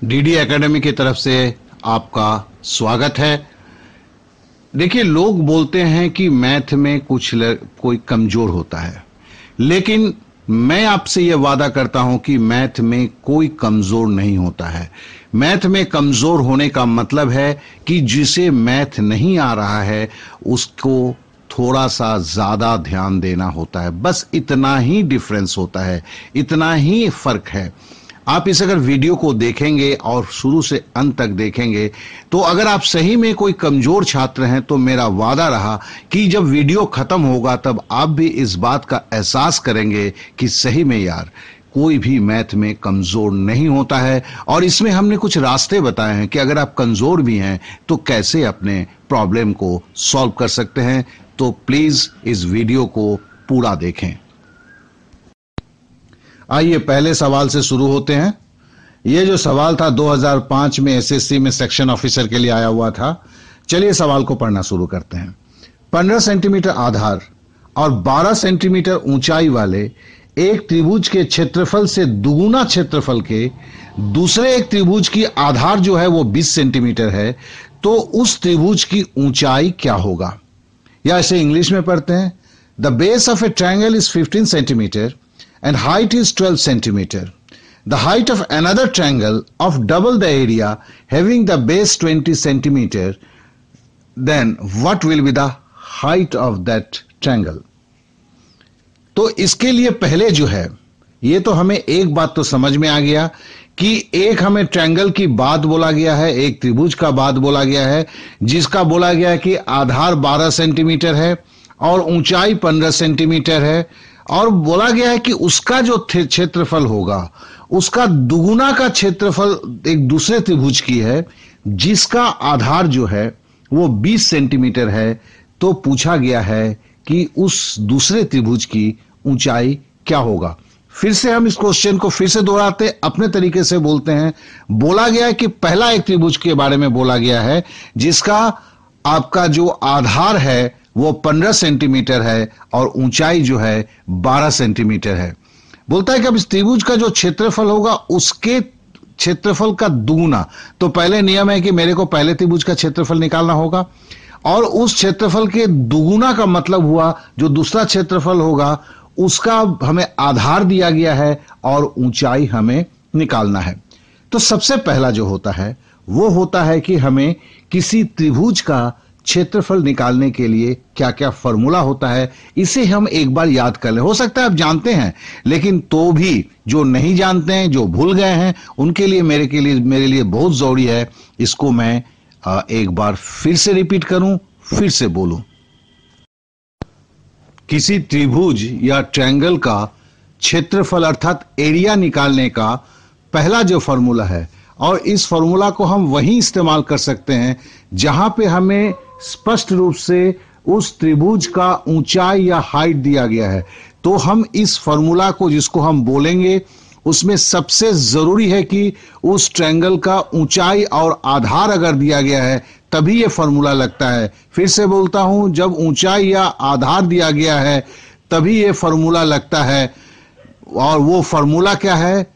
DD academy की तरफ से आपका स्वागत है। देखिए, लोग बोलते हैं कि मैथ में कोई कमजोर होता है, लेकिन मैं आपसे यह वादा करता हूं कि मैथ में कोई कमजोर नहीं होता है। मैथ में कमजोर होने का मतलब है कि जिसे मैथ नहीं आ रहा है उसको थोड़ा सा ज्यादा ध्यान देना होता है। बस इतना ही डिफरेंस होता है, इतना ही फर्क है। आप इस अगर वीडियो को देखेंगे और शुरू से अंत तक देखेंगे तो अगर आप सही में कोई कमजोर छात्र हैं तो मेरा वादा रहा कि जब वीडियो खत्म होगा तब आप भी इस बात का एहसास करेंगे कि सही में यार कोई भी मैथ में कमजोर नहीं होता है। और इसमें हमने कुछ रास्ते बताए हैं कि अगर आप कमजोर भी हैं तो कैसे अपने प्रॉब्लम को सॉल्व कर सकते हैं। तो प्लीज इस वीडियो को पूरा देखें। आइए पहले सवाल से शुरू होते हैं। यह जो सवाल था 2005 में एसएससी में सेक्शन ऑफिसर के लिए आया हुआ था। चलिए सवाल को पढ़ना शुरू करते हैं। 15 सेंटीमीटर आधार और 12 सेंटीमीटर ऊंचाई वाले एक त्रिभुज के क्षेत्रफल से दुगुना क्षेत्रफल के दूसरे एक त्रिभुज की आधार जो है वो 20 सेंटीमीटर है, तो उस त्रिभुज की ऊंचाई क्या होगा? या इसे इंग्लिश में पढ़ते हैं, the base of a triangle is 15 centimetre and height is 12 centimeter. The height of another triangle of double the area having the base 20 centimeter, then what will be the height of that triangle? तो इसके लिए पहले जो है, ये तो हमें एक बात तो समझ में आ गया कि एक हमें ट्रायंगल की बात बोला गया है, एक त्रिभुज का बात बोला गया है जिसका बोला गया है कि आधार 12 सेंटीमीटर है और ऊंचाई 15 सेंटीमीटर है, और बोला गया है कि उसका जो क्षेत्रफल होगा उसका दुगुना का क्षेत्रफल एक दूसरे त्रिभुज की है जिसका आधार जो है वो 20 सेंटीमीटर है। तो पूछा गया है कि उस दूसरे त्रिभुज की ऊंचाई क्या होगा। फिर से हम इस क्वेश्चन को फिर से दोहराते, अपने तरीके से बोलते हैं। बोला गया है कि पहला एक त्रिभुज के बारे में बोला गया है जिसका आपका जो आधार है वो 15 सेंटीमीटर है और ऊंचाई जो है 12 सेंटीमीटर है। बोलता है कि अब इस त्रिभुज का जो क्षेत्रफल होगा उसके क्षेत्रफल का दुगुना। तो पहले नियम है कि मेरे को पहले त्रिभुज का क्षेत्रफल निकालना होगा और उस क्षेत्रफल के दुगुना का मतलब हुआ जो दूसरा क्षेत्रफल होगा उसका हमें आधार दिया गया है और ऊंचाई हमें निकालना है। तो सबसे पहला जो होता है वो होता है कि हमें किसी त्रिभुज का क्षेत्रफल निकालने के लिए क्या क्या फॉर्मूला होता है, इसे हम एक बार याद कर लें। हो सकता है आप जानते हैं, लेकिन तो भी जो नहीं जानते हैं, जो भूल गए हैं, उनके लिए मेरे लिए बहुत जरूरी है इसको मैं एक बार फिर से रिपीट करूं, फिर से बोलूं। किसी त्रिभुज या ट्रायंगल का क्षेत्रफल अर्थात एरिया निकालने का पहला जो फॉर्मूला है, और इस फॉर्मूला को हम वहीं इस्तेमाल कर सकते हैं जहां पे हमें स्पष्ट रूप से उस त्रिभुज का ऊंचाई या हाइट दिया गया है। तो हम इस फॉर्मूला को जिसको हम बोलेंगे उसमें सबसे जरूरी है कि उस ट्रायंगल का ऊंचाई और आधार अगर दिया गया है तभी यह फॉर्मूला लगता है। फिर से बोलता हूं, जब ऊंचाई या आधार दिया गया है तभी यह फॉर्मूला लगता है। और वो फॉर्मूला क्या है?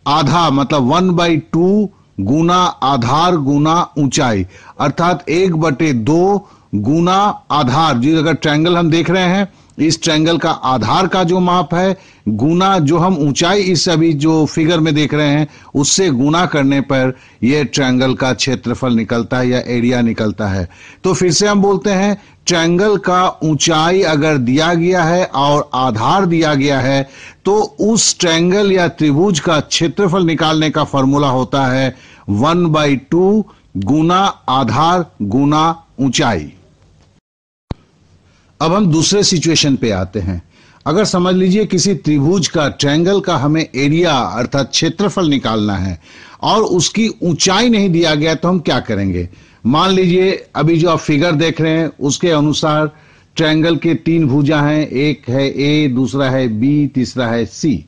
आधा मतलब 1/2 गुना आधार गुना ऊंचाई, अर्थात 1/2 गुना आधार। जी अगर ट्रायंगल हम देख रहे हैं, इस ट्रायंगल का आधार का जो माप है गुना जो हम ऊंचाई इस अभी जो फिगर में देख रहे हैं उससे गुना करने पर यह ट्रायंगल का क्षेत्रफल निकलता है या एरिया निकलता है। तो फिर से हम बोलते हैं, ट्रायंगल का ऊंचाई अगर दिया गया है और आधार दिया गया है तो उस ट्रायंगल या त्रिभुज का क्षेत्रफल निकालने का फॉर्मूला होता है 1/2 गुना आधार गुना ऊंचाई। अब हम दूसरे सिचुएशन पे आते हैं। अगर समझ लीजिए किसी त्रिभुज का ट्रायंगल का हमें एरिया अर्थात क्षेत्रफल निकालना है और उसकी ऊंचाई नहीं दिया गया तो हम क्या करेंगे? मान लीजिए अभी जो आप फिगर देख रहे हैं उसके अनुसार ट्रायंगल के 3 भुजा हैं, एक है ए, दूसरा है बी, तीसरा है सी।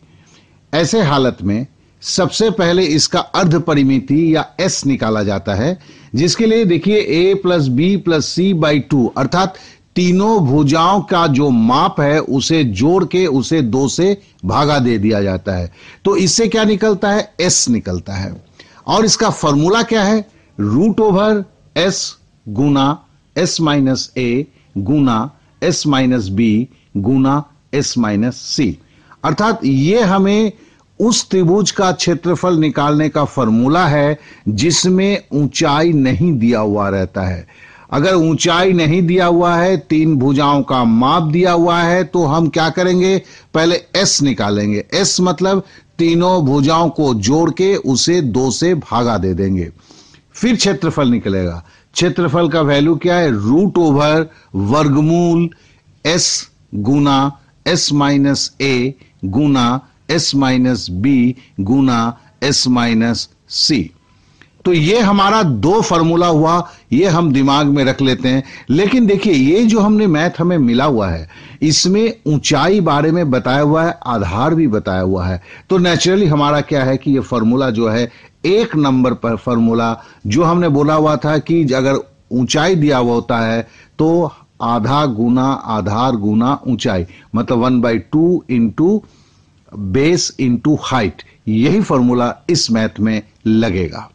ऐसे हालत में सबसे पहले इसका अर्ध परिमिति या एस निकाला जाता है, जिसके लिए देखिए A plus B plus C by 2 अर्थात तीनों भुजाओं का जो माप है उसे जोड़ के उसे 2 से भागा दे दिया जाता है। तो इससे क्या निकलता है? एस निकलता है। और इसका फॉर्मूला क्या है, रूट ओवर एस गुना एस माइनस ए गुना एस माइनस बी गुना एस माइनस सी। अर्थात ये हमें उस त्रिभुज का क्षेत्रफल निकालने का फॉर्मूला है जिसमें ऊंचाई नहीं दिया हुआ रहता है। अगर ऊंचाई नहीं दिया हुआ है, तीन भुजाओं का माप दिया हुआ है, तो हम क्या करेंगे, पहले एस निकालेंगे। एस मतलब तीनों भुजाओं को जोड़ के उसे 2 से भागा दे देंगे, फिर क्षेत्रफल निकलेगा। क्षेत्रफल का वैल्यू क्या है, रूट ओवर वर्गमूल एस गुना एस माइनस ए गुना एस माइनस बी गुना एस माइनस सी। तो ये हमारा 2 फॉर्मूला हुआ, ये हम दिमाग में रख लेते हैं। लेकिन देखिए, ये जो हमने मैथ हमें मिला हुआ है, इसमें ऊंचाई बारे में बताया हुआ है, आधार भी बताया हुआ है। तो नेचुरली हमारा क्या है कि ये फॉर्मूला जो है 1 नंबर पर फॉर्मूला, जो हमने बोला हुआ था कि अगर ऊंचाई दिया हुआ होता है तो आधा गुना आधार गुना ऊंचाई, मतलब 1/2 इंटू बेस इंटू हाइट, यही फॉर्मूला इस मैथ में लगेगा।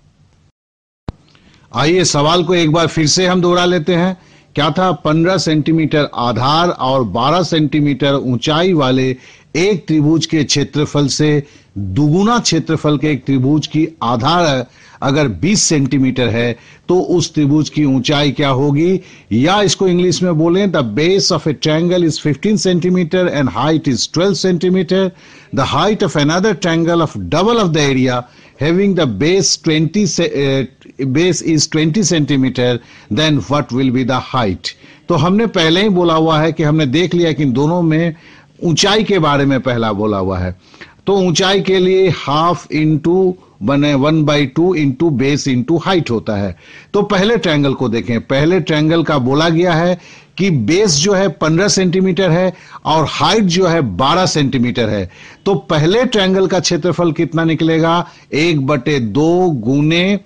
आइए सवाल को एक बार फिर से हम दोहरा लेते हैं। क्या था, 15 सेंटीमीटर आधार और 12 सेंटीमीटर ऊंचाई वाले एक त्रिभुज के क्षेत्रफल से दुगुना क्षेत्रफल के एक त्रिभुज की आधार अगर 20 सेंटीमीटर है तो उस त्रिभुज की ऊंचाई क्या होगी, या इसको इंग्लिश में बोलें, the base of a triangle is 15 centimetre and height is 12 centimetre. The height of another triangle of double of the area having the base is 20 centimeter, then what will be the height? तो हमने पहले ही बोला हुआ है कि हमने देख लिया कि इन दोनों में ऊंचाई के बारे में पहला बोला हुआ है। तो ऊंचाई के लिए half into 1/2 into base into height होता है। तो पहले ट्रायंगल को देखें। पहले ट्रायंगल का बोला गया है कि बेस जो है 15 सेंटीमीटर है और हाइट जो है 12 सेंटीमीटर है। तो पहले ट्रायंगल का क्षेत्रफल कितना निकलेगा, 1/2 गुने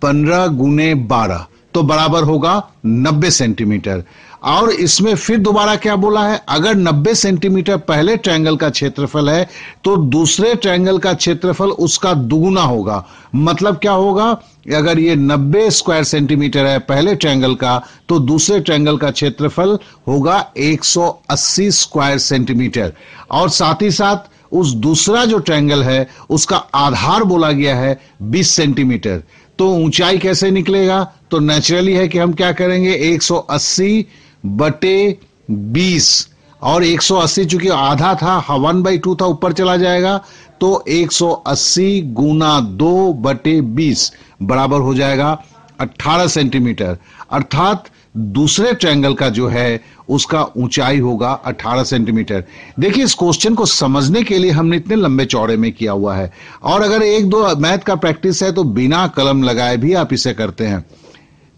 15 गुने 12, तो बराबर होगा 90 सेंटीमीटर। और इसमें फिर दोबारा क्या बोला है, अगर 90 सेंटीमीटर पहले ट्रायंगल का क्षेत्रफल है तो दूसरे ट्रायंगल का क्षेत्रफल उसका दुगुना होगा। मतलब क्या होगा, अगर ये 90 स्क्वायर सेंटीमीटर है पहले ट्रायंगल का, तो दूसरे ट्रायंगल का क्षेत्रफल होगा 180 स्क्वायर सेंटीमीटर। और साथ ही साथ उस दूसरा जो ट्रायंगल है उसका आधार बोला गया है 20 सेंटीमीटर। तो ऊंचाई कैसे निकलेगा, तो नेचुरली है कि हम क्या करेंगे, 180/20, और 180 चूंकि आधा था, 1/2 था, ऊपर चला जाएगा, तो 180 गुना 2/20 बराबर हो जाएगा 18 सेंटीमीटर। अर्थात दूसरे ट्रायंगल का जो है उसका ऊंचाई होगा 18 सेंटीमीटर। देखिए, इस क्वेश्चन को समझने के लिए हमने इतने लंबे चौड़े में किया हुआ है, और अगर 1-2 मैथ का प्रैक्टिस है तो बिना कलम लगाए भी आप इसे करते हैं।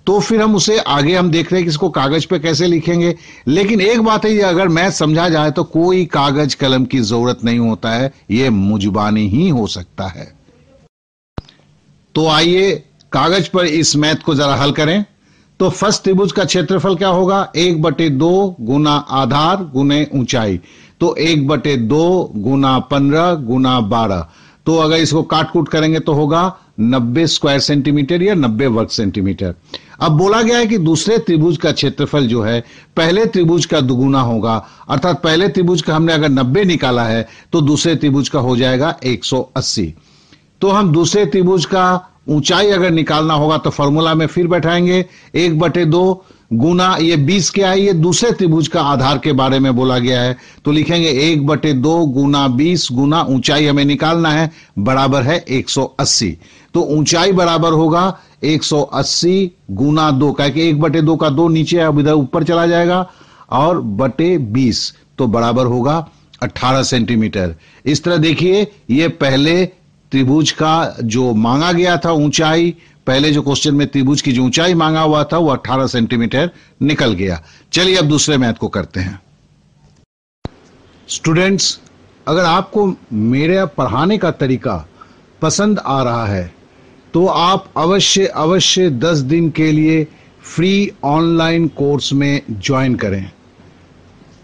तो फिर हम उसे आगे हम देख रहे हैं कि इसको कागज पे कैसे लिखेंगे। लेकिन एक बात है, अगर मैथ समझा जाए तो कोई कागज कलम की जरूरत नहीं होता है, यह मुजबानी ही हो सकता है। तो आइए कागज पर इस मैथ को जरा हल करें। तो फर्स्ट त्रिभुज का क्षेत्रफल क्या होगा, 1/2 गुना आधार गुने ऊंचाई, तो 1/2 गुना 15 गुना 12। तो अगर इसको काट कूट करेंगे तो होगा 90 स्क्वायर सेंटीमीटर या 90 वर्ग सेंटीमीटर। अब बोला गया है कि दूसरे त्रिभुज का क्षेत्रफल जो है पहले त्रिभुज का दुगुना होगा। अर्थात पहले त्रिभुज का हमने अगर 90 निकाला है तो दूसरे त्रिभुज का हो जाएगा 180। तो हम दूसरे त्रिभुज का ऊंचाई अगर निकालना होगा तो फॉर्मूला में फिर बैठाएंगे, 1/2 गुना ये 20 क्या है, ये दूसरे त्रिभुज का आधार के बारे में बोला गया है, तो लिखेंगे 1/2 गुना 20 गुना ऊंचाई हमें निकालना है, बराबर है 180। तो ऊंचाई बराबर होगा 180 गुना 2, क्या कि 1/2 का 2 नीचे अब इधर ऊपर चला जाएगा, और बटे 20, तो बराबर होगा 18 सेंटीमीटर। इस तरह देखिए, ये पहले त्रिभुज का जो मांगा गया था ऊंचाई, पहले जो क्वेश्चन में त्रिभुज की जो ऊंचाई मांगा हुआ था वो 18 सेंटीमीटर निकल गया। चलिए अब दूसरे मैथ को करते हैं। स्टूडेंट्स, अगर आपको मेरे पढ़ाने का तरीका पसंद आ रहा है तो आप अवश्य 10 दिन के लिए फ्री ऑनलाइन कोर्स में ज्वाइन करें।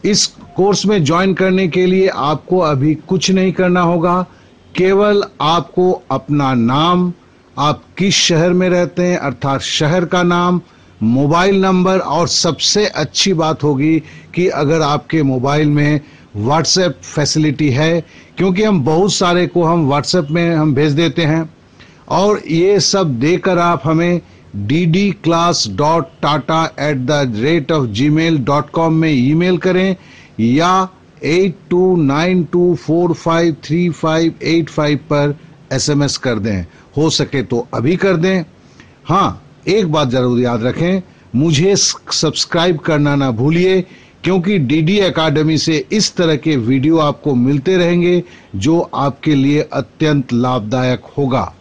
इस कोर्स में ज्वाइन करने के लिए आपको अभी कुछ नहीं करना होगा, केवल आपको अपना नाम, आप किस शहर में रहते हैं, अर्थात शहर का नाम, मोबाइल नंबर, और सबसे अच्छी बात होगी कि अगर आपके मोबाइल में व्हाट्सएप फैसिलिटी है, क्योंकि हम बहुत सारे को हम व्हाट्सएप में हम भेज देते हैं, और ये सब देकर आप हमें ddclass.tata@gmail.com में ईमेल करें या 8292453585 पर SMS कर दें। हो सके तो अभी कर दें। हाँ, एक बात जरूर याद रखें, मुझे सब्सक्राइब करना ना भूलिए, क्योंकि डीडी एकेडमी से इस तरह के वीडियो आपको मिलते रहेंगे जो आपके लिए अत्यंत लाभदायक होगा।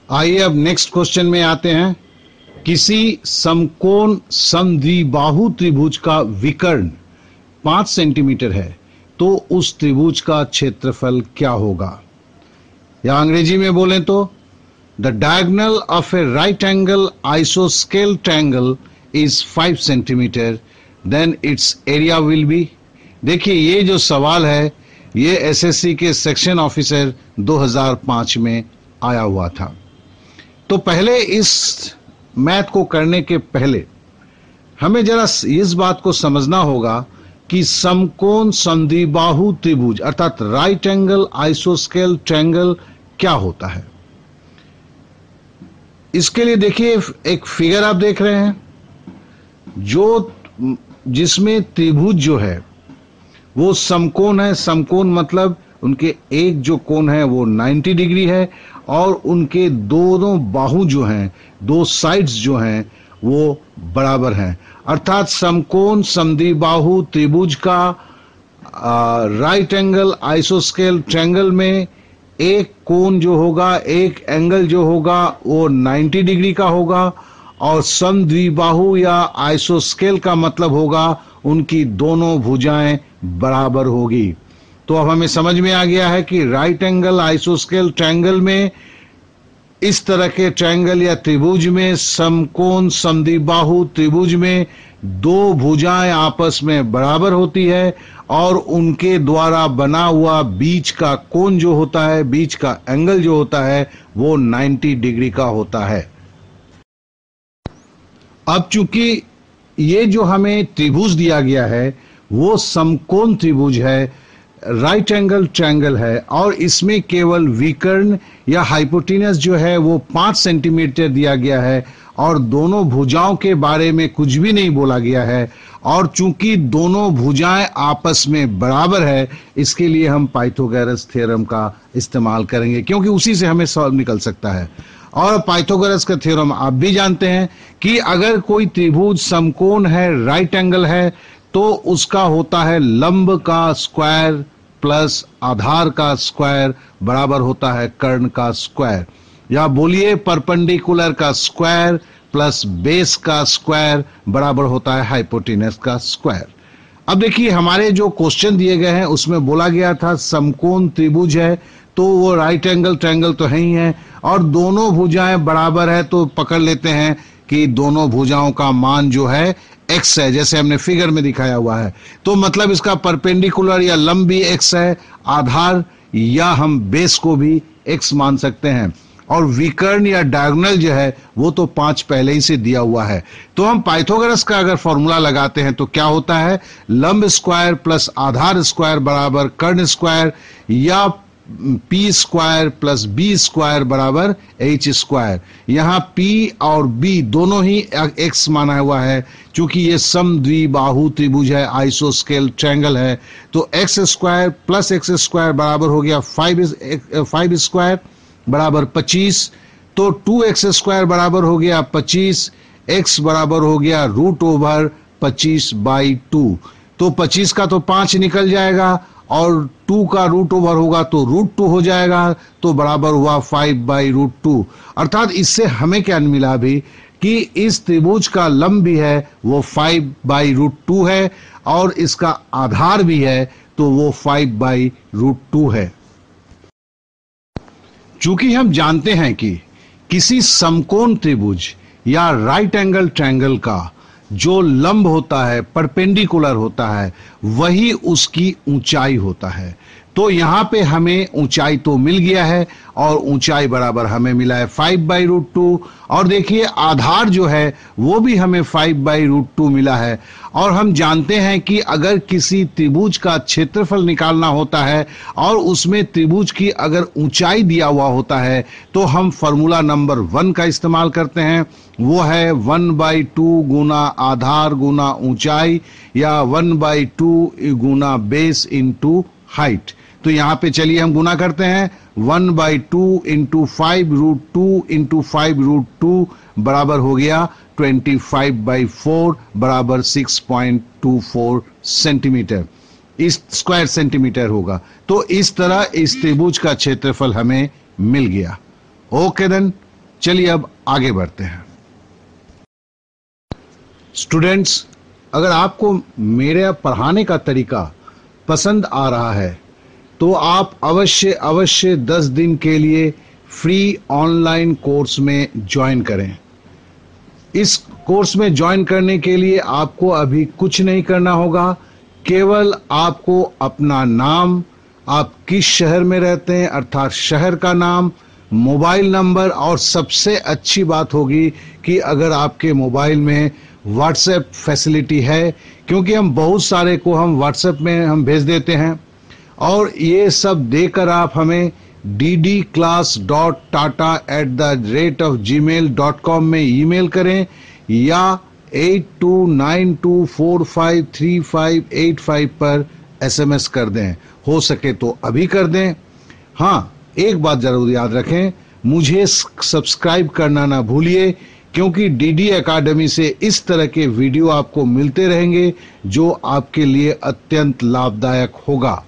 आइए अब नेक्स्ट क्वेश्चन में आते हैं। किसी समकोण समद्विबाहु त्रिभुज का विकर्ण 5 सेंटीमीटर है तो उस त्रिभुज का क्षेत्रफल क्या होगा? या अंग्रेजी में बोलें तो the diagonal of a right angle आइसोस्केल triangle is 5 centimetre, then its area will be. देखिए, ये जो सवाल है ये एसएससी के सेक्शन ऑफिसर 2005 में आया हुआ था। तो पहले इस मैथ को करने के पहले हमें जरा इस बात को समझना होगा कि समकोण समद्विबाहु त्रिभुज अर्थात राइट एंगल आइसोस्केल ट्रायंगल क्या होता है। इसके लिए देखिए, एक फिगर आप देख रहे हैं जो जिसमें त्रिभुज जो है वो समकोण है। समकोण मतलब उनके एक जो कोण है वो 90 डिग्री है और उनके दोनों बाहु जो हैं, दो साइड्स जो हैं वो बराबर हैं। अर्थात समकोण समद्विबाहु त्रिभुज का राइट एंगल आइसोस्केल ट्रायंगल में एक कोण जो होगा, एक एंगल जो होगा वो 90 डिग्री का होगा, और समद्विबाहु या आइसोस्केल का मतलब होगा उनकी दोनों भुजाएं बराबर होगी। तो अब हमें समझ में आ गया है कि राइट एंगल आइसोस्केल ट्रायंगल में, इस तरह के ट्रायंगल या त्रिभुज में, समकोण समद्विबाहु त्रिभुज में दो भुजाएं आपस में बराबर होती है और उनके द्वारा बना हुआ बीच का कोण जो होता है, बीच का एंगल जो होता है वो 90 डिग्री का होता है। अब चूंकि ये जो हमें त्रिभुज दिया गया है वो समकोण त्रिभुज है, राइट एंगल ट्रायंगल है, और इसमें केवल विकर्ण या हाइपोटेनस जो है वो 5 सेंटीमीटर दिया गया है और दोनों भुजाओं के बारे में कुछ भी नहीं बोला गया है, और चूंकि दोनों भुजाएं आपस में बराबर है इसके लिए हम पाइथागोरस थ्योरम का इस्तेमाल करेंगे, क्योंकि उसी से हमें सॉल्व निकल सकता है। और पाइथागोरस का थ्योरम आप भी जानते हैं कि अगर कोई त्रिभुज समकोण है, राइट एंगल है, तो उसका होता है लंब का स्क्वायर प्लस आधार का स्क्वायर बराबर होता है कर्ण का स्क्वायर, या बोलिए परपेंडिकुलर का स्क्वायर प्लस बेस का स्क्वायर बराबर होता है हाइपोटेनस का स्क्वायर। अब देखिए, हमारे जो क्वेश्चन दिए गए हैं उसमें बोला गया था समकोण त्रिभुज है तो वो राइट एंगल ट्रायंगल तो है ही है, और दोनों भुजाएं बराबर है, तो पकड़ लेते हैं कि दोनों भुजाओं का मान जो है x है, जैसे हमने फिगर में दिखाया हुआ है। तो मतलब इसका परपेंडिकुलर या लंब भी x है, आधार या हम बेस को भी x मान सकते हैं, और विकर्ण या डायगोनल जो है वो तो 5 पहले ही से दिया हुआ है। तो हम पाइथागोरस का अगर फॉर्मूला लगाते हैं तो क्या होता है, लंब स्क्वायर प्लस आधार स्क्वायर बराबर कर्ण स्क्वायर, या P square plus B square बराबर एच स्क्वायर। यहाँ पी और बी दोनों ही एक्स माना हुआ है, चूंकि ये समद्विबाहु त्रिभुज है, आइसोस्केल ट्रायंगल है, तो x square plus x square बराबर हो गया 5 स्क्वायर बराबर 25, तो 2x स्क्वायर बराबर हो गया 25, x बराबर हो गया √25/2। तो 25 का तो 5 निकल जाएगा और 2 का √ओवर होगा तो √2 हो जाएगा, तो बराबर हुआ 5/√2। अर्थात इससे हमें क्या मिला भी कि इस त्रिभुज का लंब भी है वो 5/√2 है और इसका आधार भी है तो वो 5/√2 है। चूंकि हम जानते हैं कि किसी समकोण त्रिभुज या राइट एंगल ट्रायंगल का जो लंब होता है, परपेंडिकुलर होता है, वही उसकी ऊंचाई होता है। तो यहां पे हमें ऊंचाई तो मिल गया है और ऊंचाई बराबर हमें मिला है 5/√2। और देखिए आधार जो है वो भी हमें 5/√2 मिला है। और हम जानते हैं कि अगर किसी त्रिभुज का क्षेत्रफल निकालना होता है और उसमें त्रिभुज की अगर ऊंचाई दिया हुआ होता है तो हम फॉर्मूला नंबर 1 का इस्तेमाल करते हैं। वो है 1/2 गुना आधार गुना ऊंचाई, या 1/2 गुना बेस इंटू हाइट। तो यहां पे चलिए हम गुना करते हैं। 1/2 इंटू 5√2 इंटू 5√2 बराबर हो गया 25/4 बराबर 6.24 सेंटीमीटर, इस स्क्वायर सेंटीमीटर होगा। तो इस तरह इस त्रिभुज का क्षेत्रफल हमें मिल गया। ओके देन, चलिए अब आगे बढ़ते हैं। स्टूडेंट्स, अगर आपको मेरे पढ़ाने का तरीका पसंद आ रहा है तो आप अवश्य 10 दिन के लिए फ्री ऑनलाइन कोर्स में ज्वाइन करें। इस कोर्स में ज्वाइन करने के लिए आपको अभी कुछ नहीं करना होगा, केवल आपको अपना नाम, आप किस शहर में रहते हैं अर्थात शहर का नाम, मोबाइल नंबर, और सबसे अच्छी बात होगी कि अगर आपके मोबाइल में व्हाट्सएप फैसिलिटी है, क्योंकि हम बहुत सारे को हम व्हाट्सएप में हम भेज देते हैं। और ये सब देकर आप हमें ddclass.tata@gmail.com में ईमेल करें या 8292453585 पर SMS कर दें। हो सके तो अभी कर दें। हाँ, एक बात जरूर याद रखें, मुझे सब्सक्राइब करना ना भूलिए, क्योंकि डीडी एकेडमी से इस तरह के वीडियो आपको मिलते रहेंगे जो आपके लिए अत्यंत लाभदायक होगा।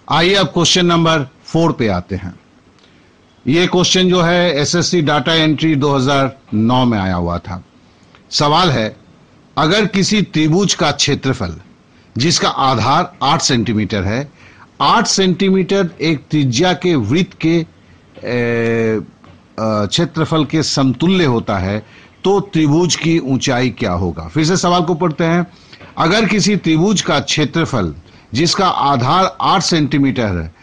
आइए अब क्वेश्चन नंबर 4 पे आते हैं। ये क्वेश्चन जो है एसएससी डाटा एंट्री 2009 में आया हुआ था। सवाल है, अगर किसी त्रिभुज का क्षेत्रफल जिसका आधार 8 सेंटीमीटर है, 8 सेंटीमीटर एक त्रिज्या के वृत्त के क्षेत्रफल के समतुल्य होता है, तो त्रिभुज की ऊंचाई क्या होगा। फिर से सवाल को पढ़ते हैं। अगर किसी त्रिभुज का क्षेत्रफल जिसका आधार 8 सेंटीमीटर है,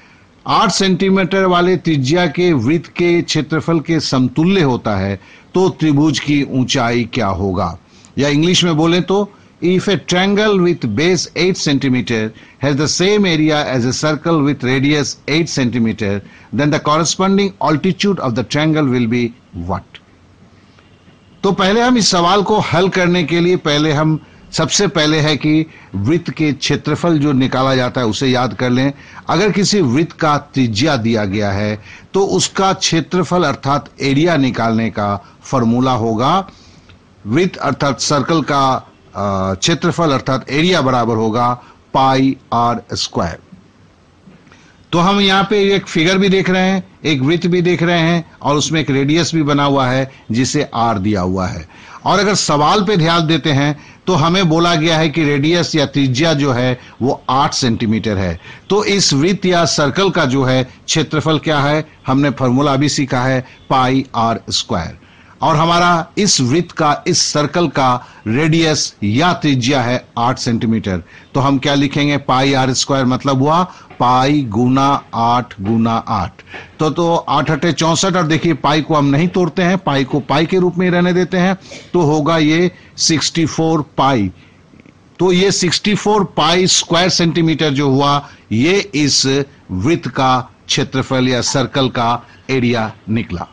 8 सेंटीमीटर वाले त्रिज्या के वृत्त के क्षेत्रफल के समतुल्य होता है, तो त्रिभुज की ऊंचाई क्या होगा। या इंग्लिश में बोले तो, if a triangle with base 8 centimeter has the same area as a circle with radius 8 centimeter, then the corresponding altitude of the triangle will be what? तो पहले हम इस सवाल को हल करने के लिए सबसे पहले है कि वृत्त के क्षेत्रफल जो निकाला जाता है उसे याद कर लें। अगर किसी वृत्त का त्रिज्या दिया गया है तो उसका क्षेत्रफल अर्थात एरिया निकालने का फॉर्मूला होगा, वृत्त अर्थात सर्कल का क्षेत्रफल अर्थात एरिया बराबर होगा पाई आर स्क्वायर। तो हम यहाँ पे एक फिगर भी देख रहे हैं, एक वृत्त भी देख रहे हैं और उसमें एक रेडियस भी बना हुआ है जिसे आर दिया हुआ है। और अगर सवाल पे ध्यान देते हैं तो हमें बोला गया है कि रेडियस या त्रिज्या जो है वो 8 सेंटीमीटर है। तो इस वृत्त या सर्कल का जो है क्षेत्रफल क्या है, हमने फॉर्मूला भी सीखा है पाई आर स्क्वायर। और हमारा इस वृत्त का, इस सर्कल का रेडियस या त्रिज्या है 8 सेंटीमीटर। तो हम क्या लिखेंगे, पाई आर स्क्वायर मतलब हुआ पाई गुना 8 गुना 8। तो 8 अट्ठे 64 और देखिए पाई को हम नहीं तोड़ते हैं, पाई को पाई के रूप में ही रहने देते हैं, तो होगा ये 64 पाई। तो ये 64 पाई स्क्वायर सेंटीमीटर जो हुआ ये इस वृत्त का क्षेत्रफल या सर्कल का एरिया निकला।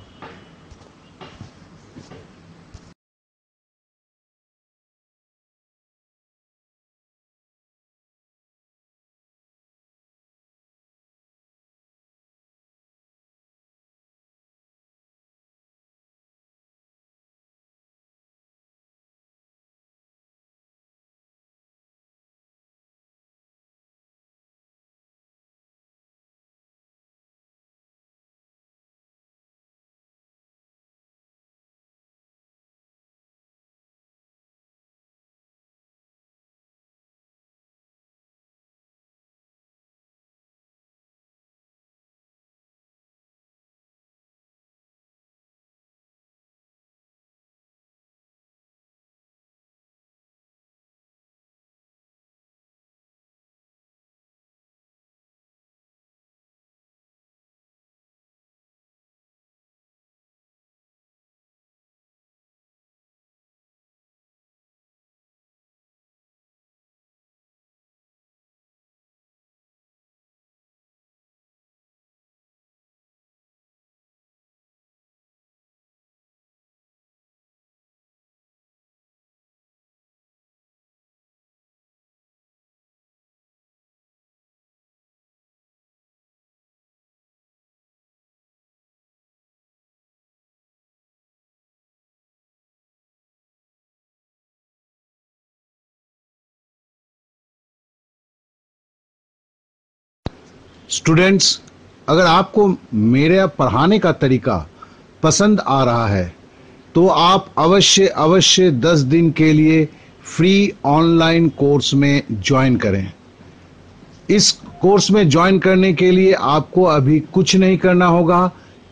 स्टूडेंट्स, अगर आपको मेरे पढ़ाने का तरीका पसंद आ रहा है तो आप अवश्य 10 दिन के लिए फ्री ऑनलाइन कोर्स में ज्वाइन करें। इस कोर्स में ज्वाइन करने के लिए आपको अभी कुछ नहीं करना होगा,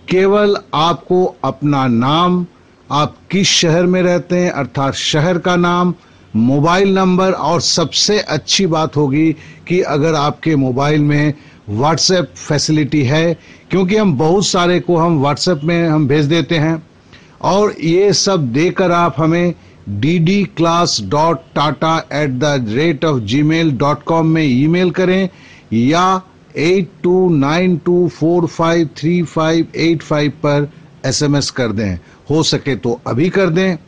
केवल आपको अपना नाम, आप किस शहर में रहते हैं अर्थात शहर का नाम, मोबाइल नंबर, और सबसे अच्छी बात होगी कि अगर आपके मोबाइल में व्हाट्सएप फैसिलिटी है, क्योंकि हम बहुत सारे को हम व्हाट्सएप में हम भेज देते हैं, और ये सब देकर आप हमें ddclass.tata@gmail.com में ईमेल करें या 8292453585 पर SMS कर दें। हो सके तो अभी कर दें।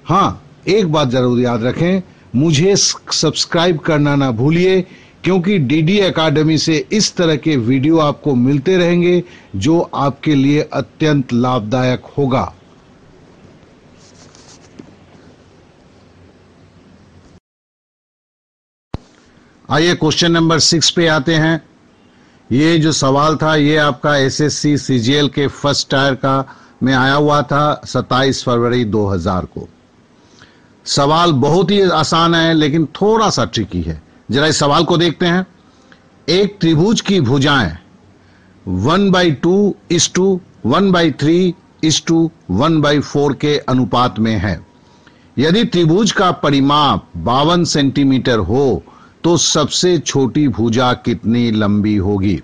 हाँ, एक बात जरूर याद रखें, मुझे सब्सक्राइब करना ना भूलिए, क्योंकि डीडी एकेडमी से इस तरह के वीडियो आपको मिलते रहेंगे जो आपके लिए अत्यंत लाभदायक होगा। आइए क्वेश्चन नंबर 6 पे आते हैं। ये जो सवाल था ये आपका एसएससी सीजीएल के फर्स्ट टायर का में आया हुआ था 27 फरवरी 2000 को। सवाल बहुत ही आसान है लेकिन थोड़ा सा ट्रिकी है। जरा इस सवाल को देखते हैं। एक त्रिभुज की भुजाएं 1/2:1/3:1/4 के अनुपात में है। यदि त्रिभुज का परिमाप 52 सेंटीमीटर हो तो सबसे छोटी भुजा कितनी लंबी होगी?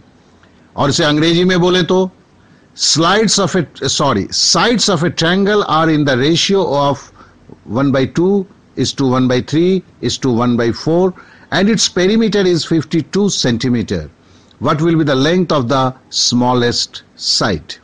और इसे अंग्रेजी में बोले तो sides of a triangle are in the ratio of 1/2:1/3:1/4 and its perimeter is 52 centimeter. What will be the length of the smallest side?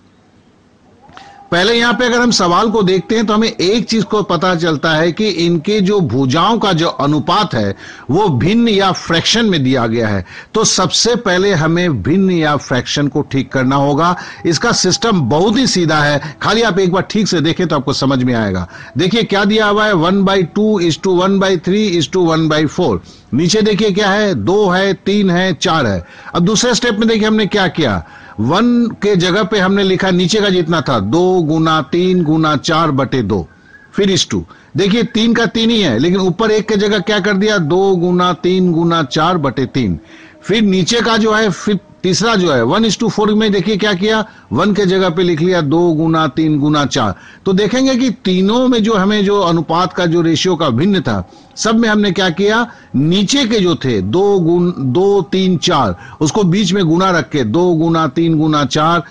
पहले यहां पे अगर हम सवाल को देखते हैं तो हमें एक चीज को पता चलता है कि इनके जो भुजाओं का जो अनुपात है वो भिन्न या फ्रैक्शन में दिया गया है। तो सबसे पहले हमें भिन्न या फ्रैक्शन को ठीक करना होगा। इसका सिस्टम बहुत ही सीधा है, खाली आप एक बार ठीक से देखें तो आपको समझ में आएगा। देखिए क्या दिया हुआ है, 1/2:1/3:1/4। नीचे देखिए क्या है, 2 है, 3 है, 4 है। अब दूसरे स्टेप में देखिए हमने क्या किया, 1 के जगह पे हमने लिखा नीचे का जितना था 2 गुना 3 गुना 4/2, फिर इस 2। देखिए 3 का 3 ही है, लेकिन ऊपर 1 के जगह क्या कर दिया, 2 गुना 3 गुना 4/3। फिर नीचे का जो है, फिर तीसरा जो है 1:4 में देखिए क्या किया, 1 के जगह पे लिख लिया 2 गुना 3 गुना 4। तो देखेंगे कि तीनों में जो हमें जो अनुपात का जो रेशियो का भिन्न था, सब में हमने क्या किया, नीचे के जो थे 2 3 4 उसको बीच में गुना रख के 2 गुना 3 गुना 4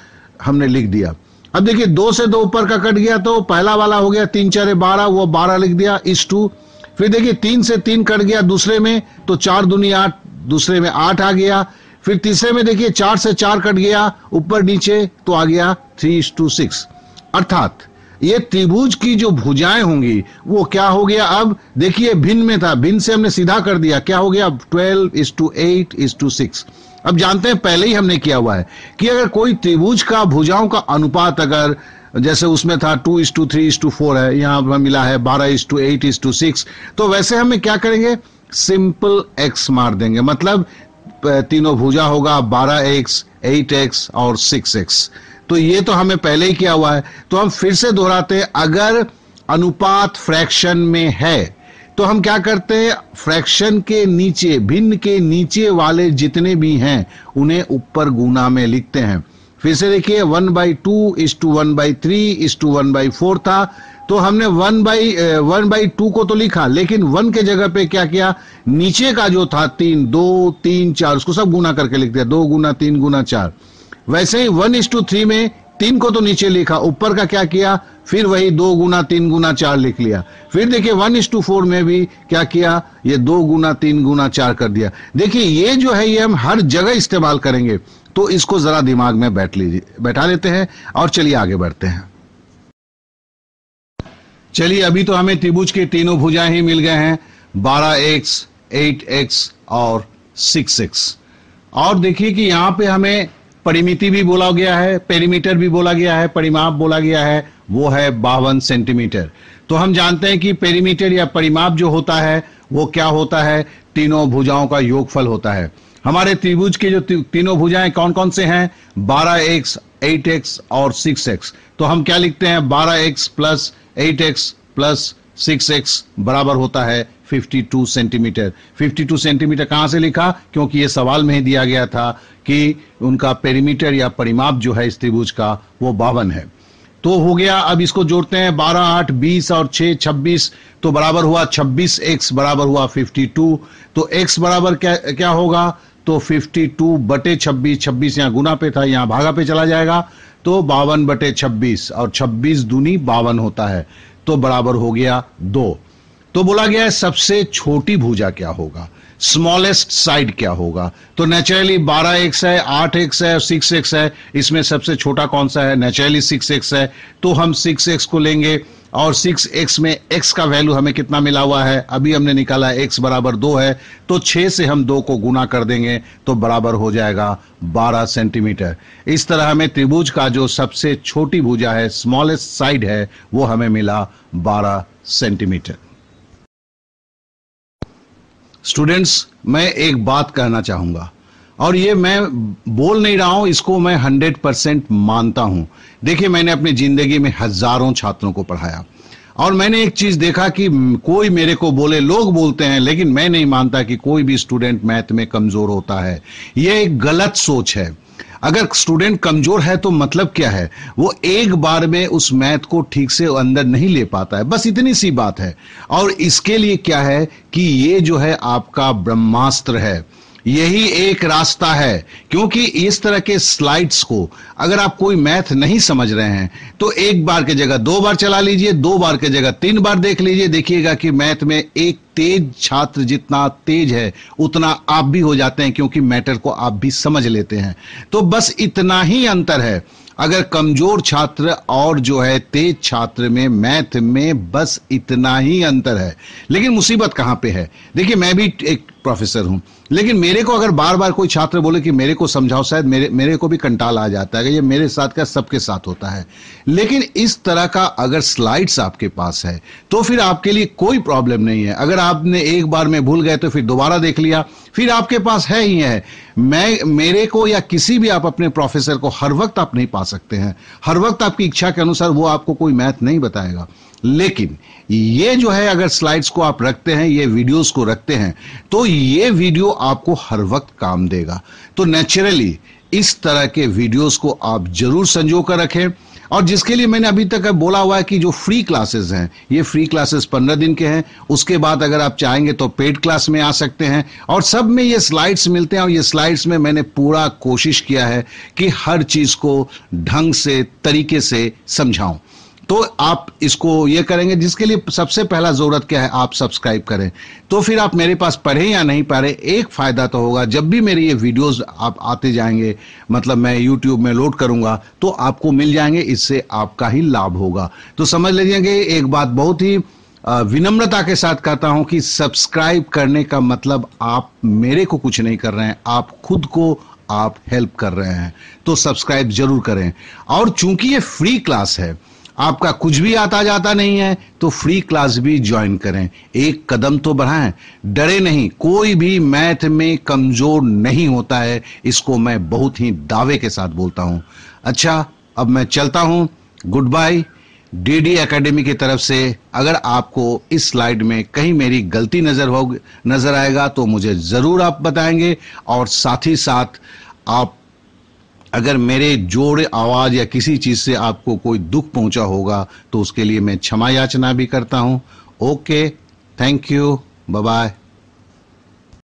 हमने लिख दिया। अब देखिए 2 से 2 ऊपर का कट गया तो पहला वाला हो गया 3 4 12, वो 12 लिख दिया इस 2। फिर देखिए 3 से 3 कट गया दूसरे में तो 4 दूनी 8, दूसरे में 8 आ गया। फिर तीसरे में देखिए 4 से 4 कट गया ऊपर नीचे तो आ गया 3:6। अर्थात ये त्रिभुज की जो भुजाएं होंगी वो क्या हो गया, अब देखिए भिन्न में था, भिन्न से हमने सीधा कर दिया, क्या हो गया 12:8:6। अब जानते हैं पहले ही हमने किया हुआ है कि अगर कोई त्रिभुज का भुजाओं का अनुपात अगर जैसे उसमें था 2:3:4 है, यहां मिला है 12:8:6, तो वैसे हमें क्या करेंगे, सिंपल x मार देंगे। मतलब तीनों भुजा होगा 12x 8x और 6x। तो ये तो हमें पहले ही किया हुआ है। तो हम फिर से दोहराते हैं, अगर अनुपात फ्रैक्शन में है तो हम क्या करते हैं, फ्रैक्शन के नीचे, भिन्न के नीचे वाले जितने भी हैं उन्हें ऊपर गुना में लिखते हैं। फिर से देखिए 1/2:1/3:1/4 था, तो हमने 1/2 को तो लिखा, लेकिन 1 के जगह पे क्या किया, नीचे का जो था 3 2 3 4 उसको सब गुना करके लिख दिया, 2 गुना 3 गुना 4। वैसे ही 1:3 में 3 को तो नीचे लिखा, ऊपर का क्या किया, फिर वही 2 गुना 3 गुना 4 लिख लिया। फिर देखिए 1:4 में भी क्या किया, ये 2 गुना 3 गुना 4 कर दिया। देखिए ये जो है ये हम हर जगह इस्तेमाल करेंगे, तो इसको जरा दिमाग में बैठा लेते हैं और चलिए आगे बढ़ते हैं। चलिए अभी तो हमें त्रिभुज के तीनों भुजाएं ही मिल गए हैं, 12x 8x और 6x। और देखिए कि यहां पे हमें परिमिति भी बोला गया है, पेरीमीटर भी बोला गया है, परिमाप बोला गया है, वो है 52 सेंटीमीटर। तो हम जानते हैं कि पेरीमीटर या परिमाप जो होता है वो क्या होता है, तीनों भुजाओं का योगफल होता है। हमारे त्रिभुज के जो तीनों भुजाएं कौन कौन से हैं, 12x 8x और 6x। तो हम क्या लिखते हैं, 12x plus 8x plus 6x बराबर होता है 52 सेंटीमीटर। 52 सेंटीमीटर कहां से लिखा, क्योंकि ये सवाल में ही दिया गया था कि उनका पेरीमीटर या परिमाप जो है इस त्रिभुज का वो 52 है। तो हो गया, अब इसको जोड़ते हैं, 12 8 20 और 6 26, तो बराबर हुआ 26x बराबर हुआ 52। तो x बराबर क्या होगा, तो 52/26, 26 यहां गुना पे था, यहां भागा पे चला जाएगा, तो 52/26 और 26 दूनी 52 होता है, तो बराबर हो गया 2। तो बोला गया है सबसे छोटी भुजा क्या होगा, स्मॉलेस्ट साइड क्या होगा। तो नेचुरली 12x है, 8x है और 6x है, इसमें सबसे छोटा कौन सा है, नेचुरली 6x है। तो हम 6x को लेंगे और 6x में x का वैल्यू हमें कितना मिला हुआ है, अभी हमने निकाला है x बराबर 2 है, तो 6 से हम 2 को गुना कर देंगे तो बराबर हो जाएगा 12 सेंटीमीटर। इस तरह हमें त्रिभुज का जो सबसे छोटी भुजा है, स्मॉलेस्ट साइड है, वो हमें मिला 12 सेंटीमीटर। स्टूडेंट्स, मैं एक बात कहना चाहूंगा, और ये मैं बोल नहीं रहा हूं, इसको मैं 100% मानता हूं। देखिए मैंने अपनी जिंदगी में हजारों छात्रों को पढ़ाया और मैंने एक चीज देखा कि कोई मेरे को बोले, लोग बोलते हैं, लेकिन मैं नहीं मानता कि कोई भी स्टूडेंट मैथ में कमजोर होता है। यह एक गलत सोच है। अगर स्टूडेंट कमजोर है तो मतलब क्या है, वो एक बार में उस मैथ को ठीक से अंदर नहीं ले पाता है, बस इतनी सी बात है। और इसके लिए क्या है कि ये जो है आपका ब्रह्मास्त्र है, यही एक रास्ता है। क्योंकि इस तरह के स्लाइड्स को अगर आप कोई मैथ नहीं समझ रहे हैं तो एक बार के जगह 2 बार चला लीजिए, 2 बार के जगह 3 बार देख लीजिए, देखिएगा कि मैथ में एक तेज छात्र जितना तेज है उतना आप भी हो जाते हैं, क्योंकि मैटर को आप भी समझ लेते हैं। तो बस इतना ही अंतर है। अगर कमजोर छात्र और जो है तेज छात्र में मैथ में बस इतना ही अंतर है। लेकिन मुसीबत कहां पे है, देखिए मैं भी एक प्रोफेसर हूं, लेकिन मेरे को अगर बार बार कोई छात्र बोले कि मेरे को समझाओ, शायद मेरे को भी कंटाल आ जाता है कि ये मेरे साथ क्या सबके साथ होता है। लेकिन इस तरह का अगर स्लाइड्स आपके पास है तो फिर आपके लिए कोई प्रॉब्लम नहीं है। अगर आपने एक बार में भूल गए तो फिर दोबारा देख लिया, फिर आपके पास है ही है। मेरे को या किसी भी आप अपने प्रोफेसर को हर वक्त आप नहीं पा सकते हैं, हर वक्त आपकी इच्छा के अनुसार वो आपको कोई मैथ नहीं बताएगा। लेकिन ये जो है अगर स्लाइड्स को आप रखते हैं, ये वीडियोस को रखते हैं, तो ये वीडियो आपको हर वक्त काम देगा। तो नेचुरली इस तरह के वीडियोस को आप जरूर संजो कर रखें। और जिसके लिए मैंने अभी तक बोला हुआ है कि जो फ्री क्लासेस हैं, ये फ्री क्लासेस 15 दिन के हैं। उसके बाद अगर आप चाहेंगे तो पेड क्लास में आ सकते हैं, और सब में ये स्लाइड्स मिलते हैं। और ये स्लाइड्स में मैंने पूरा कोशिश किया है कि हर चीज को ढंग से, तरीके से समझाऊं। तो आप इसको ये करेंगे, जिसके लिए सबसे पहला जरूरत क्या है, आप सब्सक्राइब करें। तो फिर आप मेरे पास पढ़ें या नहीं पढ़ें, एक फायदा तो होगा, जब भी मेरे ये वीडियोस आप आते जाएंगे, मतलब मैं यूट्यूब में लोड करूंगा तो आपको मिल जाएंगे, इससे आपका ही लाभ होगा। तो समझ लीजिए एक बात बहुत ही विनम्रता के साथ कहता हूं कि सब्सक्राइब करने का मतलब आप मेरे को कुछ नहीं कर रहे हैं, आप खुद को आप हेल्प कर रहे हैं। तो सब्सक्राइब जरूर करें। और चूंकि ये फ्री क्लास है, आपका कुछ भी आता जाता नहीं है, तो फ्री क्लास भी ज्वाइन करें, एक कदम तो बढ़ाएं, डरे नहीं। कोई भी मैथ में कमजोर नहीं होता है, इसको मैं बहुत ही दावे के साथ बोलता हूं। अच्छा, अब मैं चलता हूं, गुड बाय। डीडी एकेडमी की तरफ से अगर आपको इस स्लाइड में कहीं मेरी गलती नजर आएगा तो मुझे जरूर आप बताएंगे। और साथ ही साथ आप अगर मेरे जोड़ आवाज या किसी चीज से आपको कोई दुख पहुंचा होगा तो उसके लिए मैं क्षमा याचना भी करता हूं। Okay, thank you, bye bye.